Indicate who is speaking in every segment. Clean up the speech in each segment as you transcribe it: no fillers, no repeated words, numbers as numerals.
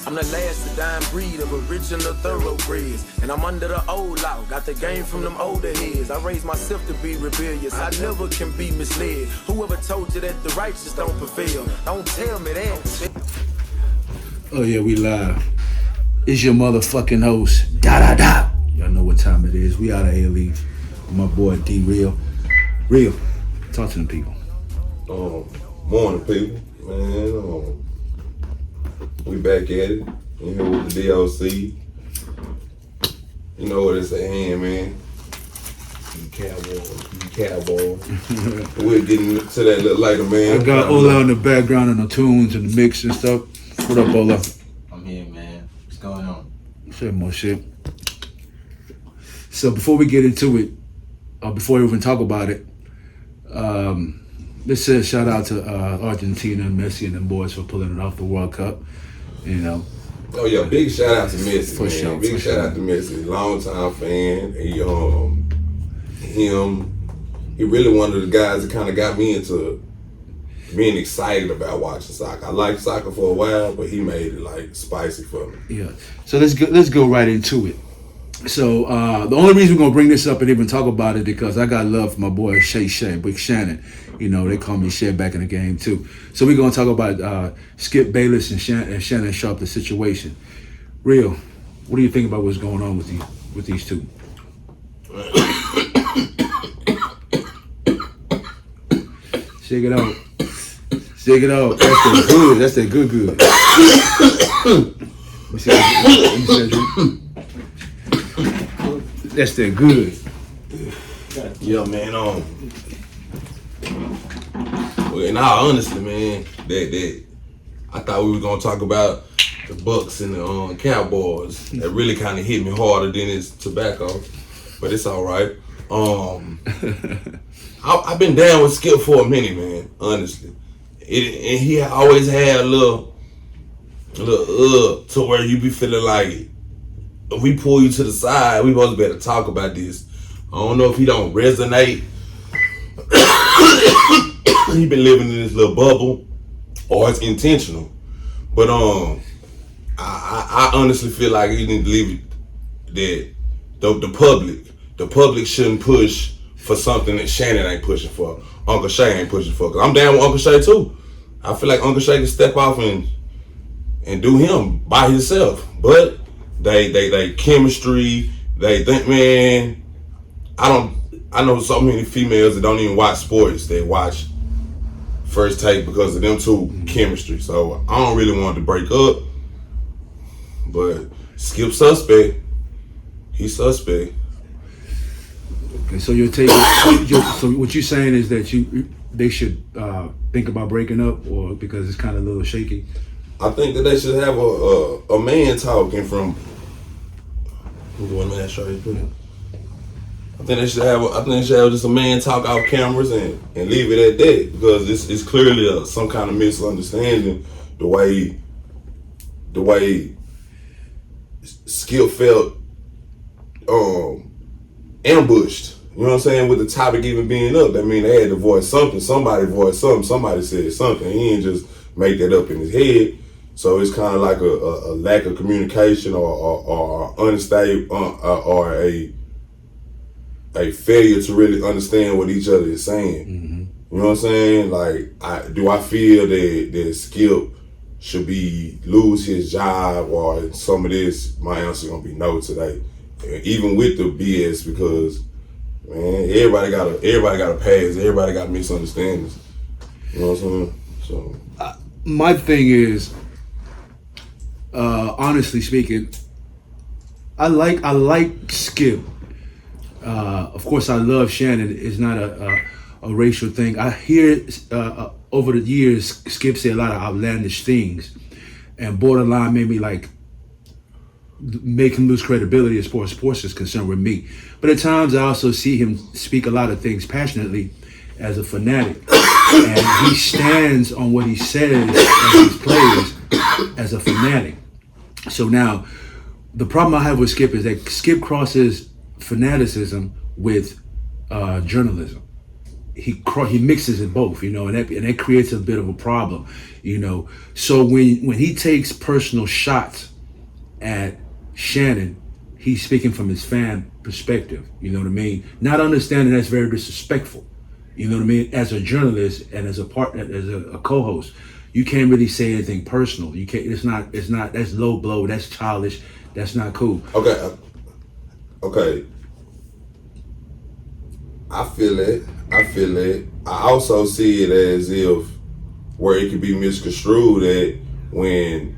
Speaker 1: I'm the last to dying breed of original thoroughbreds. And I'm under the old law, got the game from them older heads. I raised myself to be rebellious, I never can be misled. Whoever told you that the righteous don't prevail, don't tell me that.
Speaker 2: Oh yeah, we live. It's your motherfucking host, da. Y'all know what time it is. We out of Alief. My boy D Real. Real, talk to them people.
Speaker 3: Morning people, man. We back at it, in here with the DOC. You know what it's at hand, man. You cowboys. We're getting to that little later, man.
Speaker 2: I got Ola in the background and the tunes and the mix and stuff. What up, Ola?
Speaker 4: I'm here, man. What's going on?
Speaker 2: Say more shit. So before we get into it, before we even talk about it, let's say a shout out to Argentina and Messi and them boys for pulling it off the World Cup. You know.
Speaker 3: Oh yeah, big shout out to Messi,
Speaker 2: for
Speaker 3: man.
Speaker 2: Sure,
Speaker 3: big
Speaker 2: for
Speaker 3: shout
Speaker 2: sure.
Speaker 3: out to Messi, long time fan. He really one of the guys that kind of got me into being excited about watching soccer. I liked soccer for a while, but he made it like spicy for me.
Speaker 2: Yeah. So let's go right into it. So the only reason we're gonna bring this up and even talk about it because I got love for my boy Big Shannon. You know, they call me Shay back in the game too. So we're gonna talk about Skip Bayless and Shannon Sharpe, the situation. Real, what do you think about what's going on with these two? Shake it out. Shake it out. That's that good. That's that good. That's that good.
Speaker 3: Yeah, man. Well, in all honesty, man, that I thought we were gonna talk about the Bucks and the Cowboys. That really kind of hit me harder than his tobacco, but it's all right. I've been down with Skip for a minute, man. Honestly, and he always had a little to where you be feeling like if we pull you to the side, we supposed to be able to talk about this. I don't know if he don't resonate. He been living in this little bubble, or it's intentional. But I honestly feel like you need to leave it that the public shouldn't push for something that Shannon ain't pushing for. Uncle Shay ain't pushing for. Cause I'm down with Uncle Shay too. I feel like Uncle Shay can step off and do him by himself. But they chemistry. They think, man. I know so many females that don't even watch sports. They watch First Take because of them two chemistry. So I don't really want to break up. But Skip suspect. He's suspect.
Speaker 2: Okay, so your take. So what you're saying is that they should think about breaking up, or because it's kind of a little shaky.
Speaker 3: I think that they should have a man talking from. One man show you. I think they should have just a man talk off cameras and leave it at that, because it's clearly some kind of misunderstanding the way Skip felt ambushed. You know what I'm saying? With the topic even being up, that mean they had to voice something. Somebody voiced something. Somebody said something. He didn't just make that up in his head. So it's kind of like a lack of communication or unstable or a failure to really understand what each other is saying. Mm-hmm. You know what I'm saying? Like, do I feel that Skip should lose his job or some of this? My answer gonna be no today. Even with the BS, because man, everybody got a past. Everybody got misunderstandings. You know what I'm saying? So
Speaker 2: my thing is, honestly speaking, I like Skip. Of course, I love Shannon. It's not a racial thing. I hear over the years, Skip say a lot of outlandish things, and borderline made me like make him lose credibility as far as sports is concerned with me. But at times I also see him speak a lot of things passionately as a fanatic. And he stands on what he says as he plays as a fanatic. So now, the problem I have with Skip is that Skip crosses fanaticism with journalism. He mixes it both, and that creates a bit of a problem, So when he takes personal shots at Shannon, he's speaking from his fan perspective. You know what I mean? Not understanding that's very disrespectful. You know what I mean? As a journalist and as a partner, as a co-host, you can't really say anything personal. You can't. It's not. That's low blow. That's childish. That's not cool.
Speaker 3: Okay. I feel it. I also see it as if where it could be misconstrued that when,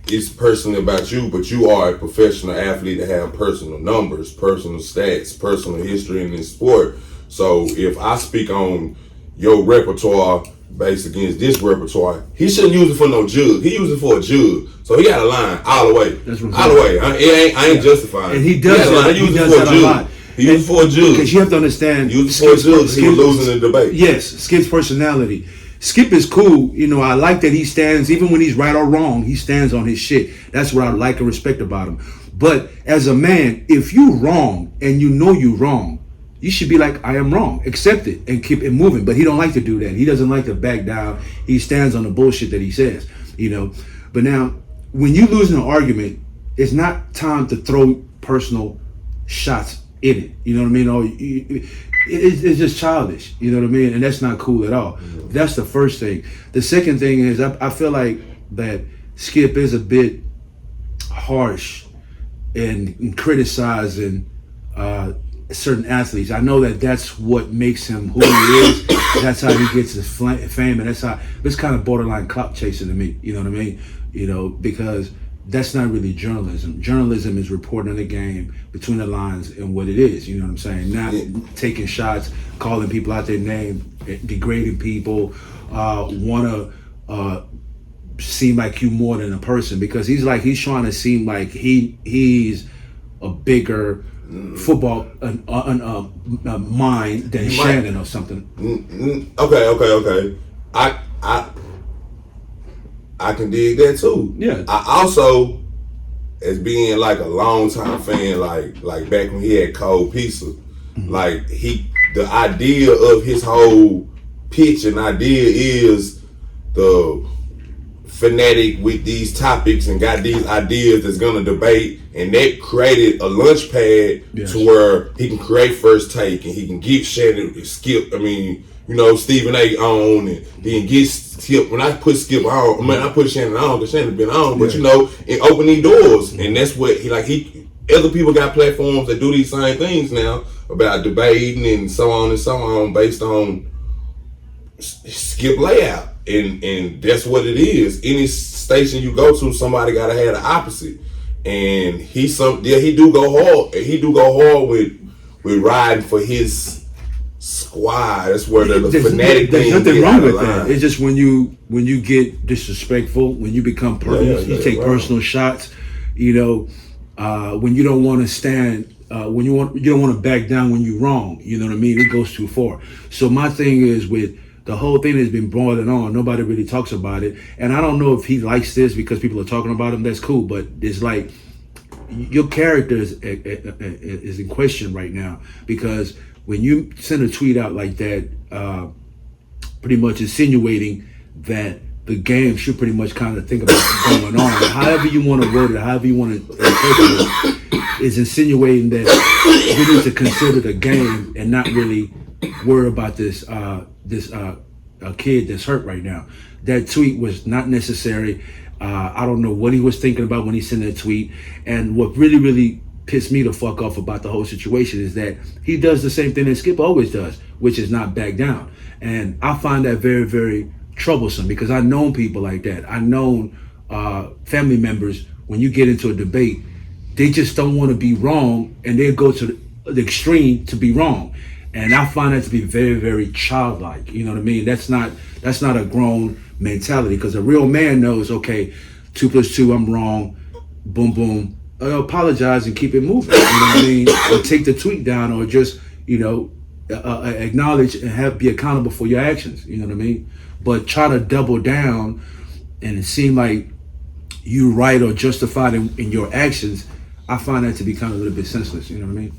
Speaker 3: it's personally about you, but you are a professional athlete that have personal numbers, personal stats, personal history in this sport. So if I speak on your repertoire based against this repertoire, he shouldn't use it for no jug. He used it for a jug. So he got a line all the way. That's what I'm saying. All the way. I ain't justifying.
Speaker 2: And he does that. He does that a lot.
Speaker 3: He used it for a jug.
Speaker 2: Because you have to understand.
Speaker 3: He used it for a jug. He was losing the debate.
Speaker 2: Yes, Skip's personality. Skip is cool. I like that he stands, even when he's right or wrong, he stands on his shit. That's what I like and respect about him. But as a man, if you wrong and you know you wrong, you should be like, I am wrong. Accept it and keep it moving. But he don't like to do that. He doesn't like to back down. He stands on the bullshit that he says, But now, when you lose an argument, it's not time to throw personal shots in it. You know what I mean? Or it's just childish. You know what I mean? And that's not cool at all. Mm-hmm. That's the first thing. The second thing is I feel like that Skip is a bit harsh in criticizing certain athletes. I know that that's what makes him who he is. That's how he gets his fame, and it's kind of borderline clout chasing to me. You know what I mean? Because that's not really journalism. Journalism is reporting the game between the lines and what it is. You know what I'm saying? Not taking shots, calling people out their name, degrading people, want to seem like you more than a person, because he's trying to seem like he's a bigger football mind than Shannon or something.
Speaker 3: Okay. I can dig that too.
Speaker 2: Yeah.
Speaker 3: I also, as being like a long time fan, like back when he had Cold Pizza, the idea of his whole pitch and idea is the fanatic with these topics and got these ideas that's gonna debate, and that created a launch pad to where he can create First Take and he can get Shannon, Skip, Stephen A. on, and then get Skip. When I put Skip on, I put Shannon on because Shannon been on, but it opened these doors, and that's what other people got platforms that do these same things now about debating and so on based on Skip layout, and that's what it is. Any station you go to, somebody gotta have the opposite, and he do go hard. He do go hard with riding for his squad. That's where the fanatic thing.
Speaker 2: There's nothing wrong with that. It's just when you get disrespectful, when you become personal, you take personal shots. When you don't want to stand, you don't want to back down when you're wrong. You know what I mean? It goes too far. So my thing is with the whole thing has been boiling on. Nobody really talks about it, and I don't know if he likes this because people are talking about him. That's cool, but it's like your character is in question right now, because when you send a tweet out like that, pretty much insinuating that the game should pretty much kind of think about what's going on, however you want to word it, however you want to interpret it, is insinuating that we need to consider the game and not really worry about this kid that's hurt right now. That tweet was not necessary. I don't know what he was thinking about when he sent that tweet. And what really, really pissed me the fuck off about the whole situation is that he does the same thing that Skip always does, which is not back down. And I find that very, very troublesome, because I've known people like that. I've known family members, when you get into a debate, they just don't want to be wrong, and they'll go to the extreme to be wrong. And I find that to be very, very childlike. You know what I mean? That's not a grown mentality, because a real man knows, okay, 2 + 2, I'm wrong. boom, boom, apologize and keep it moving. You know what I mean? Or take the tweet down, or just acknowledge and be accountable for your actions. You know what I mean? But try to double down and it seem like you right or justified in your actions. I find that to be kind of a little bit senseless. You know what I mean?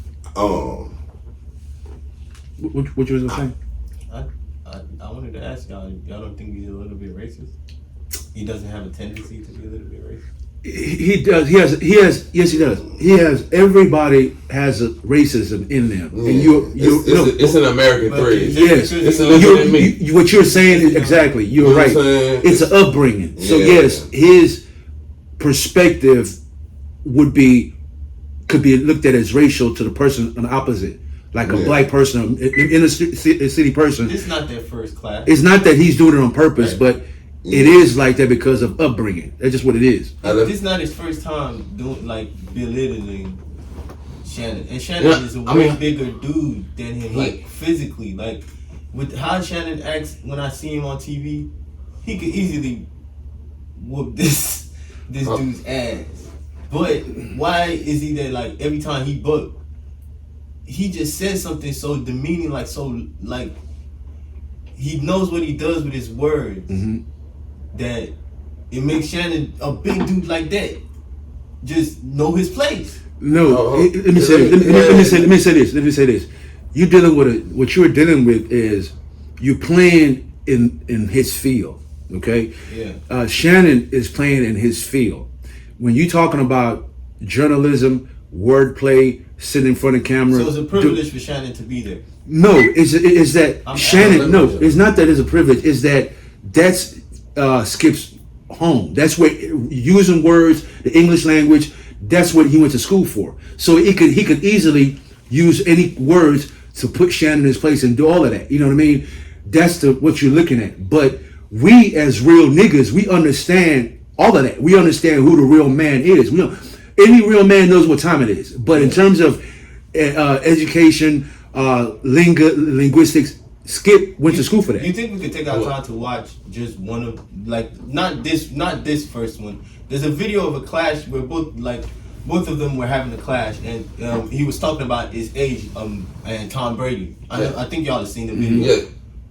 Speaker 2: What you was saying?
Speaker 4: I wanted to ask y'all don't think he's a little bit racist? He doesn't have a tendency to be a little bit racist?
Speaker 2: He does. Yes, he does. He has. Everybody has a racism in them, and
Speaker 3: it's an American trait.
Speaker 2: Yes,
Speaker 3: it's a little bit in me.
Speaker 2: What you're saying is exactly. You're right. It's an upbringing. So yes, his perspective could be looked at as racial to the person on the opposite, like a black person in a city person.
Speaker 4: It's not their first class.
Speaker 2: It's not that he's doing it on purpose, but. It is like that because of upbringing. That's just what it is.
Speaker 4: This is not his first time doing belittling Shannon, and Shannon is a way bigger dude than him, physically. Like with how Shannon acts when I see him on TV, he could easily whoop this dude's ass. But why is he that every time he booked, he just says something so demeaning, he knows what he does with his words. Mm-hmm. That it makes Shannon, a big dude like that, just know his place.
Speaker 2: No, let me say this. Let me say this. You dealing with what you're dealing with is you playing in his field. Okay. Yeah. Shannon is playing in his field. When you talking about journalism, wordplay, sitting in front of camera.
Speaker 4: So it's a privilege for Shannon to be there.
Speaker 2: No, it's that Shannon. No, it's not that it's a privilege. It's that's Skip's home. That's where using words, the English language. That's what he went to school for. So he could easily use any words to put Shannon in his place and do all of that. You know what I mean? That's what you're looking at. But we as real niggas, we understand all of that. We understand who the real man is. Any real man knows what time it is. But in terms of education, linguistics, Skip went to school for that.
Speaker 4: You think we could take our time to watch just one of not this first one? There's a video of a clash where both of them were having a clash, and he was talking about his age and Tom Brady. I think y'all have seen the video.
Speaker 3: Yeah.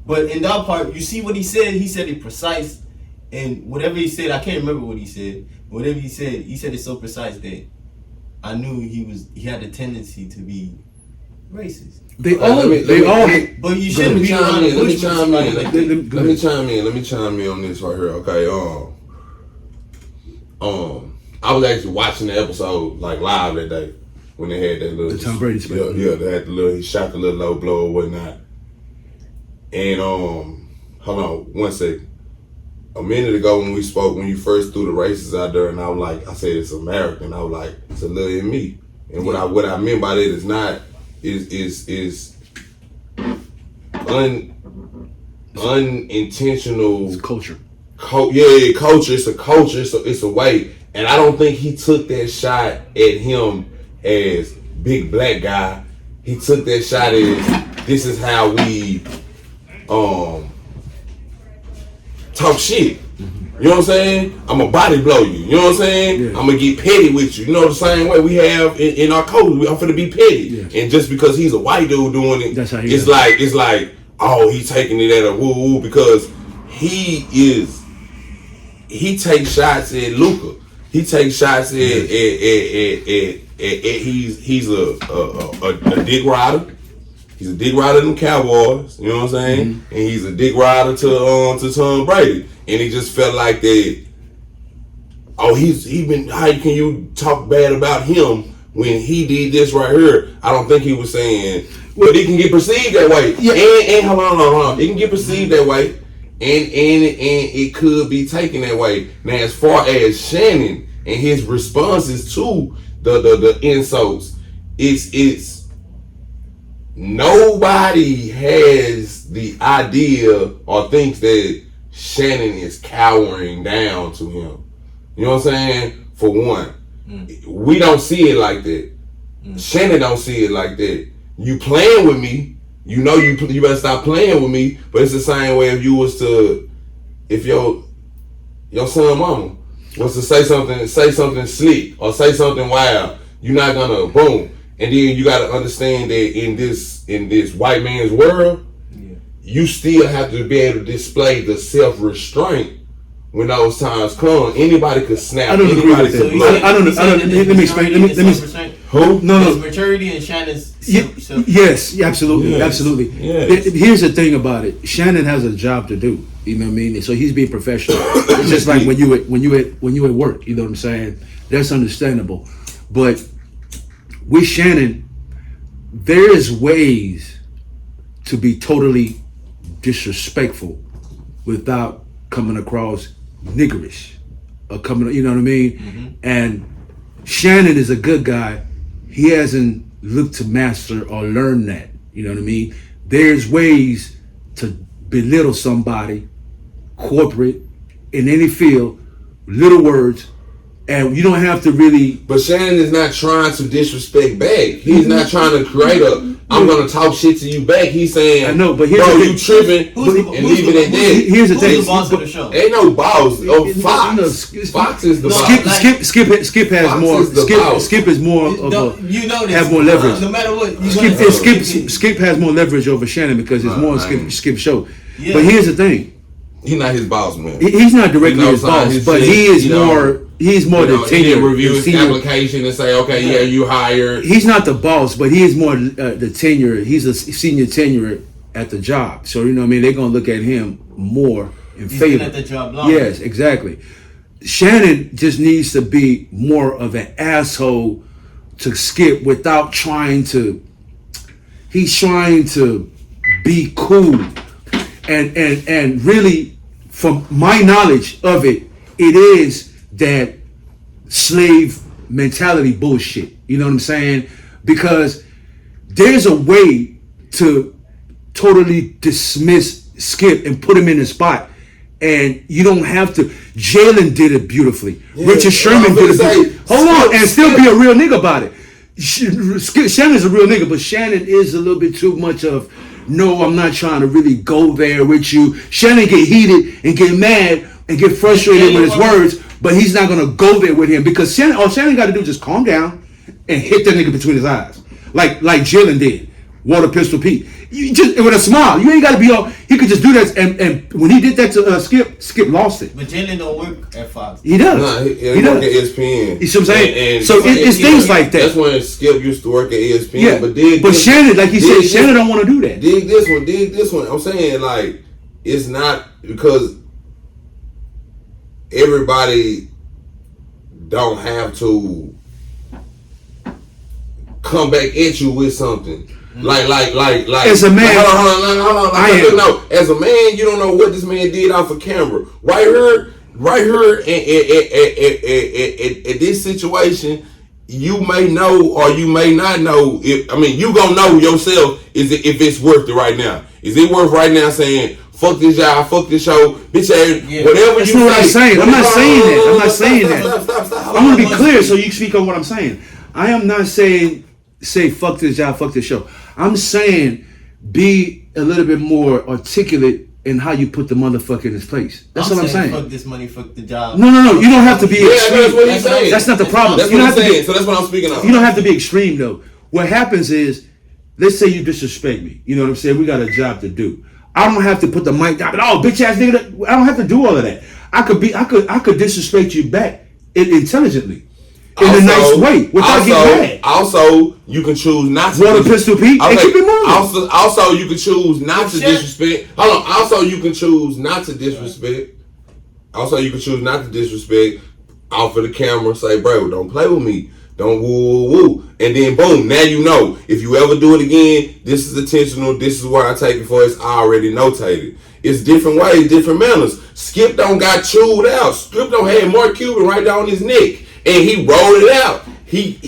Speaker 4: But in that part, you see what he said. He said it precise, and whatever he said, I can't remember what he said. Whatever he said it so precise that I knew he had a tendency to be racist.
Speaker 3: But you shouldn't be around the bush. Let me chime in on this right here. Okay. I was actually watching the episode live that day when they had that little
Speaker 2: the Tom Brady special.
Speaker 3: Yeah, they had he shot the little low blow or whatnot. And hold on one second. A minute ago when you first threw the races out there, and I said it's American. I was like, it's a little in me. And what I meant by that is not is unintentional.
Speaker 2: It's culture.
Speaker 3: Culture. It's a culture. It's a way. And I don't think he took that shot at him as big black guy. He took that shot as this is how we talk shit. You know what I'm saying? I'm gonna body blow you. You know what I'm saying? Yeah. I'm gonna get petty with you. You know the same way we have in our culture. I'm finna be petty. Yeah. And just because he's a white dude doing it, it's like, oh, he's taking it at a woo woo because he takes shots at Luka. He takes shots at he's a dick rider. He's a dick rider to the Cowboys, you know what I'm saying? Mm-hmm. And he's a dick rider to Tom Brady. And he just felt like that, how can you talk bad about him when he did this right here? I don't think he was saying, but it can get perceived that way. Yeah. And hold on. It can get perceived that way. And it could be taken that way. Now, as far as Shannon and his responses to the insults, it's nobody has the idea or thinks that Shannon is cowering down to him. You know what I'm saying? For one, we don't see it like that. Shannon don't see it like that. You playing with me, you know you better stop playing with me. But it's the same way if you was to, if your son mama was to say something slick or say something wild, you're not gonna boom. And then you gotta understand that in this white man's world, you still have to be able to display the self-restraint when those times come. Anybody could snap.
Speaker 2: I don't agree with that. I don't. Let me explain. Let me.
Speaker 3: Who?
Speaker 2: No.
Speaker 4: Is maturity and Shannon's.
Speaker 2: Yes, absolutely, absolutely.
Speaker 3: Yes.
Speaker 2: Here's the thing about it. Shannon has a job to do. You know what I mean? So he's being professional. It's just like when you at work. You know what I'm saying? That's understandable. But with Shannon, there is ways to be totally disrespectful without coming across niggerish or coming, you know what I mean? Mm-hmm. And Shannon is a good guy. He hasn't looked to master or learn that, you know what I mean? There's ways to belittle somebody, corporate, in any field, little words, and you don't have to really.
Speaker 3: But Shannon is not trying to disrespect back. He's not trying to create I'm gonna talk shit to you back. He's saying,
Speaker 2: I know, but here's
Speaker 3: bro,
Speaker 2: the
Speaker 3: you tripping and leave it at that.
Speaker 2: Here's the thing.
Speaker 4: Who's the boss of the show?
Speaker 3: Ain't no boss. Fox. Fox is the boss.
Speaker 2: Skip has
Speaker 3: Fox
Speaker 2: more.
Speaker 3: is the boss.
Speaker 2: Skip is more of a.
Speaker 4: You know this.
Speaker 2: Have more leverage.
Speaker 4: No matter what.
Speaker 2: Skip has more leverage over Shannon because it's more Skip show.
Speaker 4: Yeah.
Speaker 2: But here's the thing.
Speaker 3: He's not his boss, man.
Speaker 2: He's not directly his boss, but he is more. He's more the tenure.
Speaker 3: He review his application and say, okay, yeah, you hired.
Speaker 2: He's not the boss, but he is more the tenure. He's a senior tenure at the job. So, you know what I mean? They're going to look at him more in favor.
Speaker 4: He's been at the job longer.
Speaker 2: Yes, exactly. Shannon just needs to be more of an asshole to Skip without trying to. He's trying to be cool. And really, from my knowledge of it, it is that slave mentality bullshit. You know what I'm saying? Because there's a way to totally dismiss Skip and put him in the spot. And you don't have to. Jalen did it beautifully. Yeah, Richard Sherman did it beautifully. Hold on, and still be a real nigga about it. Shannon's a real nigga, but Shannon is a little bit too much of, no, I'm not trying to really go there with you. Shannon get heated and get mad and get frustrated with his words, but he's not gonna go there with him because Shannon, all Shannon got to do is just calm down and hit that nigga between his eyes, like Jalen did. Water Pistol Pete. You just with a smile. You ain't got to be all. He could just do that, and when he did that to Skip lost it.
Speaker 4: But Jalen don't work at Fox.
Speaker 2: He does.
Speaker 3: Nah, he work at ESPN.
Speaker 2: You see what I'm saying? So it's things like that.
Speaker 3: That's when Skip used to work at ESPN.
Speaker 2: Yeah, but Shannon, like you said, Shannon don't want to do that.
Speaker 3: Dig this one. I'm saying, like, it's not because everybody don't have to come back at you with something. Like.
Speaker 2: As a man,
Speaker 3: hold on. No, as a man, you don't know what this man did off of camera. Right here, at this situation, you may know or you may not know. You gonna know yourself. If it's worth it right now? Is it worth right now saying, fuck this job, fuck this show, bitch ass, whatever
Speaker 2: that's
Speaker 3: you
Speaker 2: not
Speaker 3: say?
Speaker 2: What I'm saying. I'm not saying that.
Speaker 3: Stop.
Speaker 2: I'm gonna be clear so you speak on what I'm saying. I am not saying say fuck this job, fuck this show. I'm saying be a little bit more articulate in how you put the motherfucker in his place. That's what I'm saying.
Speaker 4: Fuck this money, fuck the job.
Speaker 2: No. You don't have to be extreme.
Speaker 3: That's what he's saying.
Speaker 2: That's not the problem.
Speaker 3: That's what I'm saying. So that's what I'm speaking of.
Speaker 2: You don't have to be extreme though. What happens is, let's say you disrespect me. You know what I'm saying? We got a job to do. I don't have to put the mic down. Oh, bitch ass nigga. I don't have to do all of that. I could disrespect you back intelligently. In a nice way, without getting mad.
Speaker 3: Also, you can choose not to.
Speaker 2: Water Pistol Pete, and keep it moving.
Speaker 3: Also, you can choose not to disrespect. Hold on. Also, you can choose not to disrespect. Off of the camera, say, bro, don't play with me. Don't woo. And then boom, now you know. If you ever do it again, this is intentional. This is where I take it for. It's already notated. It's different ways, different manners. Skip don't got chewed out. Skip don't have Mark Cuban right down his neck. And he rolled it out. He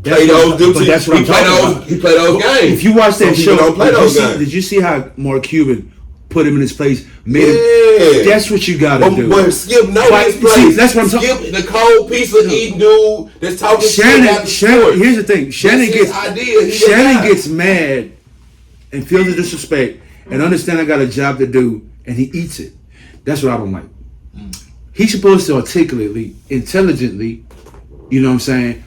Speaker 3: played those duties.
Speaker 2: That's what I'm talking about.
Speaker 3: He played those games.
Speaker 2: If you watch that show,
Speaker 3: don't play those games.
Speaker 2: Did you see how Mark Cuban put him in his place? That's what you gotta do.
Speaker 3: But Skip know his place.
Speaker 2: See, that's what I'm talking.
Speaker 3: Skip, the cold pizza eating dude that's talking
Speaker 2: Shannon. Here's the thing. Shannon gets mad and feels the disrespect and understand I got a job to do, and he eats it. That's what I don't like. he's supposed to articulately, intelligently, you know what I'm saying,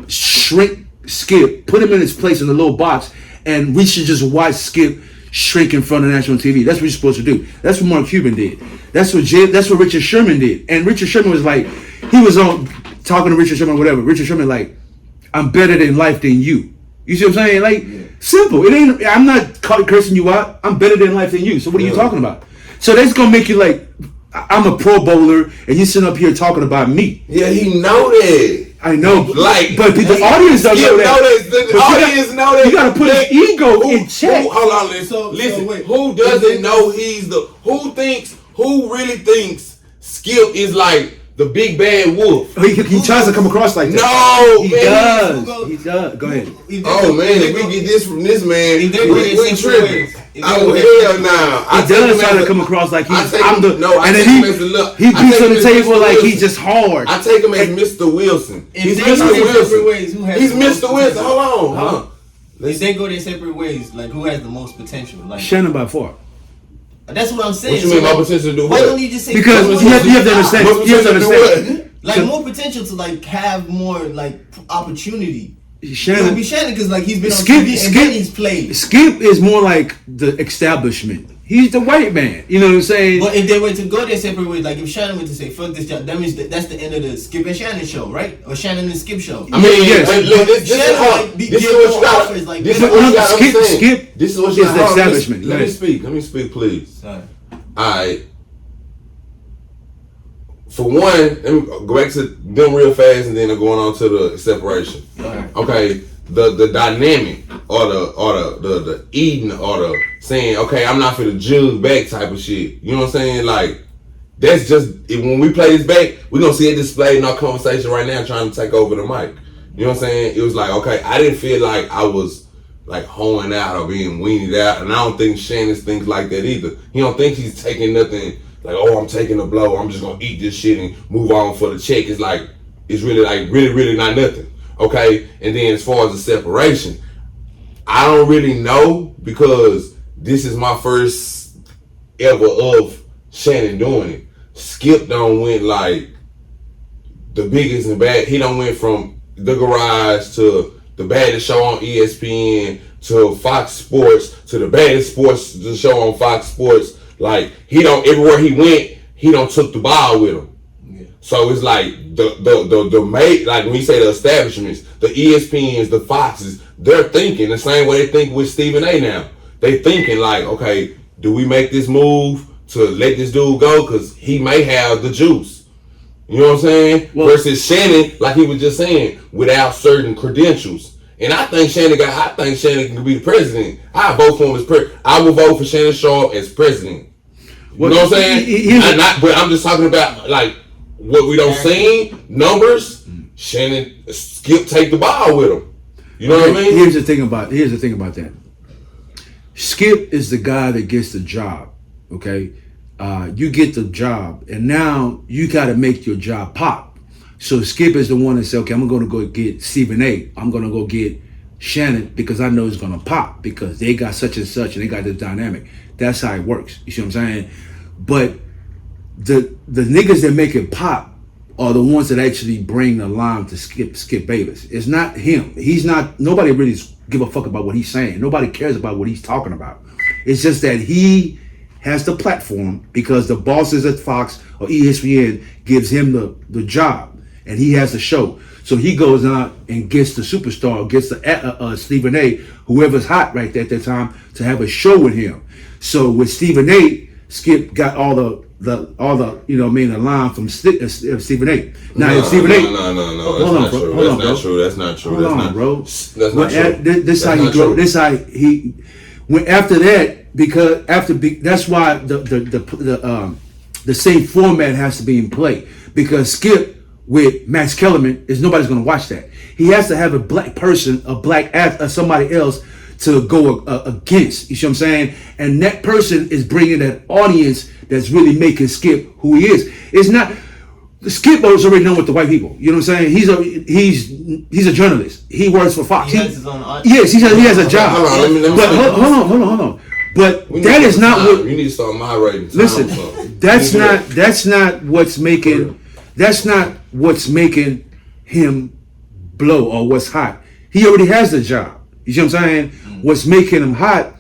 Speaker 2: shrink Skip, put him in his place in the little box, and we should just watch Skip shrink in front of national TV. That's what you're supposed to do. That's what Mark Cuban did. That's what Richard Sherman did. And Richard Sherman was like, he was on talking to Richard Sherman or whatever. Richard Sherman like, I'm better in life than you. You see what I'm saying? Like, simple. It ain't. I'm not cursing you out. I'm better in life than you. So what are you talking about? So that's gonna make you like, I'm a pro bowler, and you sitting up here talking about me.
Speaker 3: Yeah, he know that.
Speaker 2: I know,
Speaker 3: like,
Speaker 2: but the audience doesn't know that.
Speaker 3: The audience know that.
Speaker 2: You gotta put his ego in check.
Speaker 3: Hold on, listen. Wait, who doesn't know who really thinks Skip is like the big bad wolf?
Speaker 2: He tries to come across like that.
Speaker 3: No,
Speaker 2: he does. He does. Go ahead.
Speaker 3: Oh man, if we get this from this man, we tripping. Oh hell no!
Speaker 2: He does try to come across like he's and then he beats on the table like he's just hard.
Speaker 3: I take him as Mr. Wilson. He's Mr. Wilson. He's Mr. Wilson. Hold on.
Speaker 4: If they go their separate ways, like who has the most potential? Like
Speaker 2: Shannon by far.
Speaker 4: That's what I'm saying.
Speaker 3: What you mean, more potential to do what?
Speaker 4: Why don't you just say?
Speaker 2: Because you have to understand. You have to understand.
Speaker 4: Like more potential to like have more like opportunity.
Speaker 2: Shannon,
Speaker 4: be Shannon because like he's been on TV and then he's played.
Speaker 2: Skip is more like the establishment. He's the white man. You know what I'm saying?
Speaker 4: But if they were to go their separate ways, like if Shannon were to say fuck this job, that means that's the end of the Skip and Shannon show, right? Or Shannon and Skip show.
Speaker 3: I mean, yes. This is what you got. This is what you got.
Speaker 2: The establishment.
Speaker 3: Let me speak, please.
Speaker 4: Sorry.
Speaker 3: Alright. For one, let me go back to them real fast, and then I'm going on to the separation. Okay, the dynamic or the eating or the saying, okay, I'm not for the jug back type of shit. You know what I'm saying? Like, that's just when we play this back, we're gonna see it displayed in our conversation right now, trying to take over the mic. You know what I'm saying? It was like, okay, I didn't feel like I was like hoeing out or being weaned out, and I don't think Shannon thinks like that either. He don't think he's taking nothing. Like, oh, I'm taking a blow. I'm just gonna eat this shit and move on for the check. It's like, it's really like really not nothing. Okay, and then as far as the separation, I don't really know because this is my first ever of Shannon doing it. Skip done went like the biggest and bad. He done went from the garage to the baddest show on ESPN to Fox Sports to the baddest sports show on Fox Sports. Like, he don't, everywhere he went, he don't took the ball with him. Yeah. So it's like the mate, like when you say the establishments, the ESPNs, the Foxes, they're thinking the same way they think with Stephen A now. They thinking like, okay, do we make this move to let this dude go? Cause he may have the juice. You know what I'm saying? Well, versus Shannon, like he was just saying, without certain credentials. And I think Shannon can be the president. I vote for him as president. I will vote for Shannon Sharpe as president. You know what I'm saying? But I'm just talking about like what we don't see, numbers. Shannon, Skip take the ball with him. You know what I mean?
Speaker 2: Here's the thing about that. Skip is the guy that gets the job. Okay, you get the job, and now you got to make your job pop. So Skip is the one that said, okay, I'm going to go get Stephen A. I'm going to go get Shannon because I know it's going to pop because they got such and such and they got this dynamic. That's how it works. You see what I'm saying? But the niggas that make it pop are the ones that actually bring the line to Skip Bayless. It's not him. He's not, nobody really give a fuck about what he's saying. Nobody cares about what he's talking about. It's just that he has the platform because the bosses at Fox or ESPN gives him the job. And he has the show. So he goes out and gets the superstar, gets the Stephen A, whoever's hot right there at that time, to have a show with him. So with Stephen A, Skip got all the you know what I mean, the line from Stephen A. Now Stephen A.
Speaker 3: No. That's not true.
Speaker 2: Hold on, bro.
Speaker 3: That's not true.
Speaker 2: This how he grow. This how he went after that because that's why the same format has to be in play because Skip with Max Kellerman is nobody's going to watch that. He has to have a black person, somebody else to go against. You see what I'm saying? And that person is bringing that audience that's really making Skip who he is. It's not. Skip is already known with the white people. You know what I'm saying? He's a journalist. He works for Fox.
Speaker 4: He has his own audience.
Speaker 2: Yes, he has a job. Hold on. But that is not what.
Speaker 3: You need to start moderating.
Speaker 2: Listen, That's not what's making him blow or what's hot. He already has the job. You see what I'm saying? What's making him hot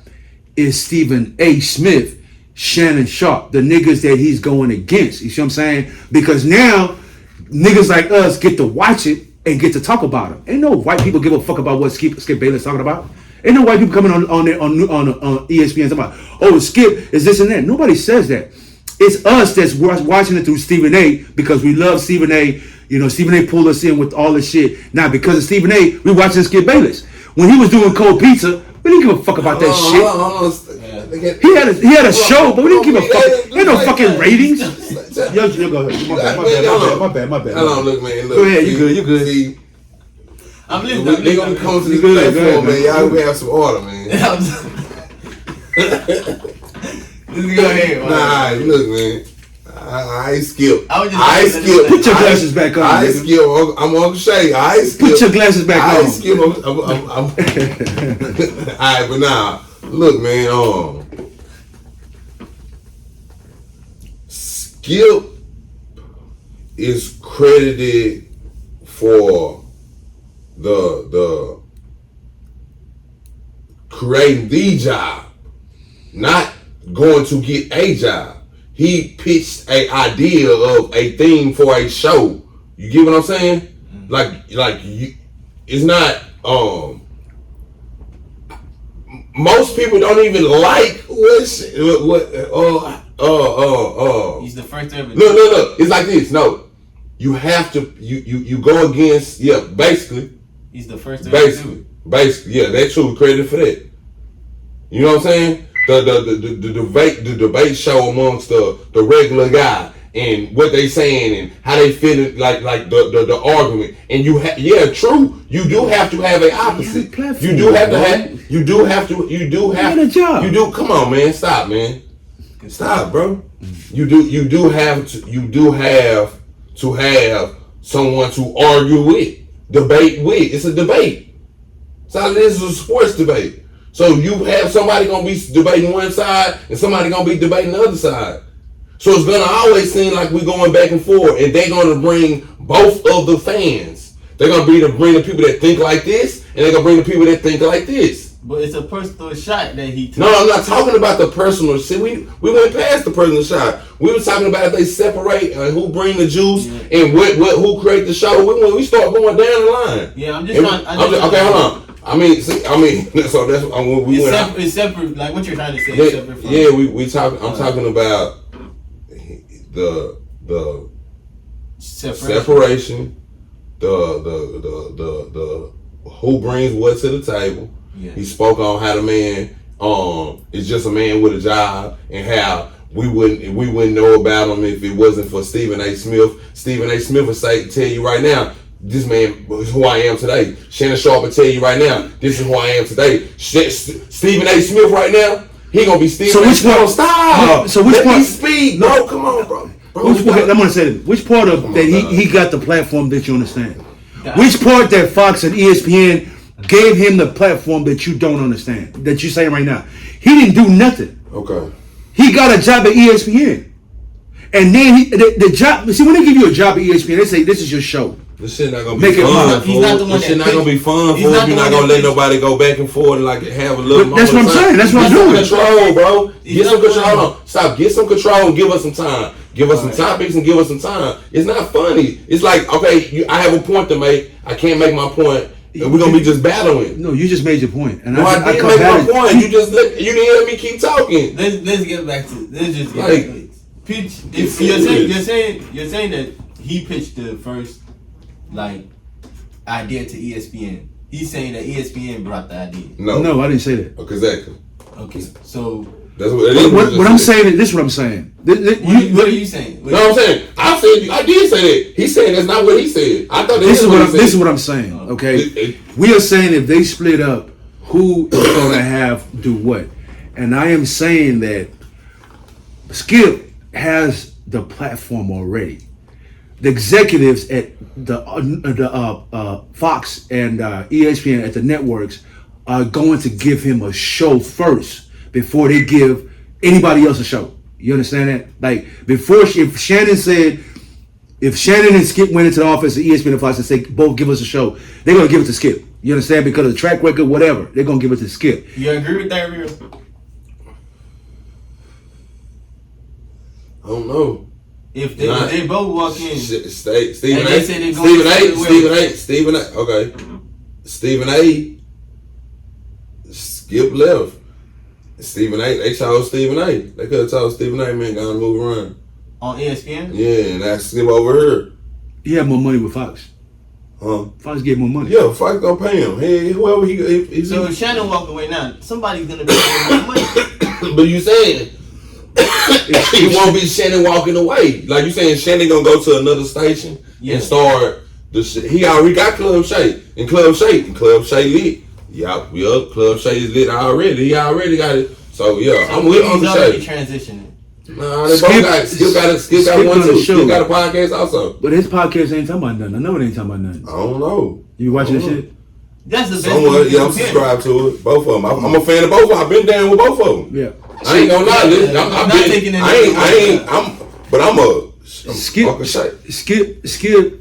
Speaker 2: is Stephen A. Smith, Shannon Sharpe, the niggas that he's going against. You see what I'm saying? Because now niggas like us get to watch it and get to talk about him. Ain't no white people give a fuck about what Skip Bayless talking about. Ain't no white people coming on ESPN talking about, oh, Skip is this and that. Nobody says that. It's us that's watching it through Stephen A. because we love Stephen A. You know, Stephen A. pulled us in with all this shit. Now, because of Stephen A., we watching Skip Bayless. When he was doing Cold Pizza, we didn't give a fuck about that shit. He had a show, but we didn't give a fuck. There ain't no fucking ratings. Yo, go ahead. My bad.
Speaker 3: Hold on, look, man. Look,
Speaker 2: go ahead, you good.
Speaker 3: See,
Speaker 4: I'm listening.
Speaker 3: They gonna come to this platform, man. Y'all gonna have some order, man.
Speaker 4: Go ahead, man.
Speaker 3: Nah, look, man. I skip.
Speaker 4: I
Speaker 3: skip.
Speaker 2: Put your glasses back on.
Speaker 3: I skip. I'm Uncle Shay. I skip.
Speaker 2: Put your glasses back on.
Speaker 3: I skip. I'm Alright, but nah. Look, man. Skip is credited for the creating the job, not going to get a job. He pitched an idea of a theme for a show. You get what I'm saying? It's not. Most people don't even like what.
Speaker 4: He's the first ever.
Speaker 3: No. It's like this. No, you have to. You go against. Yeah, basically.
Speaker 4: He's the first ever.
Speaker 3: Basically, yeah, that's true. Credit for that. You know what I'm saying? The debate show amongst the regular guy and what they saying and how they feel it, like the argument. And true. You do have to have an opposite. You do have to have. Come on, man. Stop, man. Stop, bro. You do have to have someone to argue with, debate with. It's a debate. It's all it is a sports debate. So you have somebody gonna be debating one side and somebody gonna be debating the other side. So it's gonna always seem like we're going back and forth, and they're gonna bring both of the fans. They're gonna bring the people that think like this, and they're gonna bring the people that think like this.
Speaker 4: But it's a personal shot that he took.
Speaker 3: No, I'm not talking about the personal shit. We went past the personal shot. We were talking about if they separate and who bring the juice and who create the show. We start going down the line.
Speaker 4: Yeah, I'm just trying.
Speaker 3: Okay, hold on. I mean, so that's we went out.
Speaker 4: It's separate. Like what you're trying to say. Is separate from
Speaker 3: we talking. I'm talking about the separation. The who brings what to the table. Yeah. He spoke on how the man is just a man with a job and how we wouldn't know about him if it wasn't for Stephen A. Smith. Stephen A. Smith would tell you right now. This man is who I am today. Shannon Sharpe will tell you right now, this is who I am today. Stephen A. Smith right now, he gonna be Stephen A. Smith. Stop.
Speaker 2: So which part?
Speaker 3: Speak. No, come on, bro.
Speaker 2: I'm gonna say this. Which part of that he got the platform that you understand? Which part that Fox and ESPN gave him the platform that you don't understand? That you're saying right now, he didn't do nothing.
Speaker 3: Okay.
Speaker 2: He got a job at ESPN, and then the job. See, when they give you a job at ESPN, they say this is your show.
Speaker 3: This shit not gonna be fun. This shit not gonna be fun for you. You're not gonna let nobody go back and forth and like have a little.
Speaker 2: That's what I'm saying. That's what I'm doing.
Speaker 3: Control, bro. Get some control. Hold on. Stop. Get some control and give us some time. Give us some topics and give us some time. It's not funny. It's like, okay, I have a point to make. I can't make my point. And we're gonna be just battling.
Speaker 2: No, you just made your point. And
Speaker 3: I didn't make my point. You didn't let me keep talking.
Speaker 4: Let's get back to. Let's just get back to it. Pitch. If you're saying that he pitched the first idea to ESPN. He's saying that ESPN brought the idea.
Speaker 2: No, I didn't say that.
Speaker 3: Okay, exactly.
Speaker 4: Okay, so
Speaker 3: that's what
Speaker 2: I'm saying. This is what I'm saying.
Speaker 4: What are you saying?
Speaker 3: No, I'm saying I did say that. He's saying that's not what he said. I thought
Speaker 2: this is what I'm saying. Okay, we are saying if they split up, who is going to do what? And I am saying that Skip has the platform already. The executives at the Fox and ESPN at the networks are going to give him a show first before they give anybody else a show. You understand that? Like before, if Shannon and Skip went into the office of ESPN and Fox and say both give us a show, they're gonna give it to Skip. You understand? Because of the track record, whatever, they're gonna give it to Skip.
Speaker 4: You agree with that, Real?
Speaker 3: I don't know.
Speaker 4: If they both walk in,
Speaker 3: Stephen A. Skip left. Stephen A. They chose Stephen A. They could have told Stephen A. Man, gotta move around
Speaker 4: on ESPN.
Speaker 3: Yeah, and that's Skip over here.
Speaker 2: He had more money with Fox.
Speaker 3: Huh?
Speaker 2: Fox get more money.
Speaker 3: Yeah, Fox gonna pay him. Hey, whoever he
Speaker 4: so if Shannon walk away now, somebody's gonna be getting more money.
Speaker 3: But you saying it won't be Shannon walking away. Like you saying Shannon gonna go to another station and start the shit. He already got Club Shay. And Club Shay lit. Yeah, Club Shay is lit already. He already got it. So yeah, I'm with Uncle Shay.
Speaker 4: Transitioning.
Speaker 3: Nah, they both got Skip got one too. Skip got a podcast also.
Speaker 2: But his podcast ain't talking about nothing. I know it ain't talking about nothing.
Speaker 3: I don't know.
Speaker 2: You watching this shit?
Speaker 4: That's the best.
Speaker 3: Somewhat, yeah, I'm subscribed to it. Both of them. I'm a fan of both of them. I've been down with both of them.
Speaker 2: Yeah.
Speaker 3: I ain't gonna lie. I'm a
Speaker 2: Skip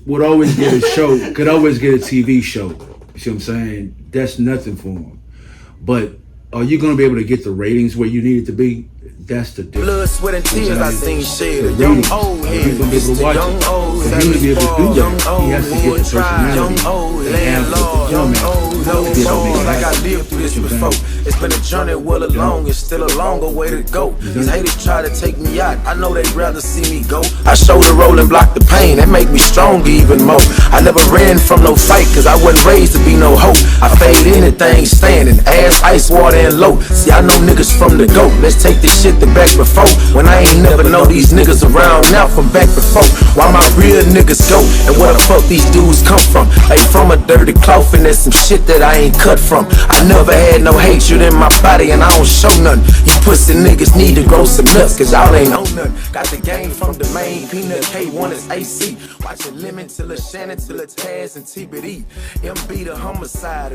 Speaker 2: would always get a show. Could always get a TV show. You see what I'm saying? That's nothing for him. But are you gonna be able to get the ratings where you need it to be? That's the difference.
Speaker 1: Blood, sweat, and tears I seen shed. A young old head.
Speaker 2: He's gonna be able to watch it. For him to be able to do that, he has to get the personality.
Speaker 1: Young old landlord. Young old like I lived through this before. It's been a journey well along. It's still a longer way to go. These haters try to take me out. I know they'd rather see me go. I show the roll and block the pain. That make me stronger even more. I never ran from no fight, cause I wasn't raised to be no hoe. I fade anything standing. Ass, ice, water, and low. See, I know niggas from the go. Let's take this shit to back before. When I ain't never know these niggas around now from back before. Why my real niggas go? And where the fuck these dudes come from? Like from a dirty cloth, and there's some shit that I ain't cut from. I never had no hatred in my body, and I don't show none. You pussy niggas need to grow some nuts, cause y'all ain't know none. Got the game from the main. Peanut K1 is AC. Watching Lemon till a Shannon till a Taz and TBD. MB the homicide.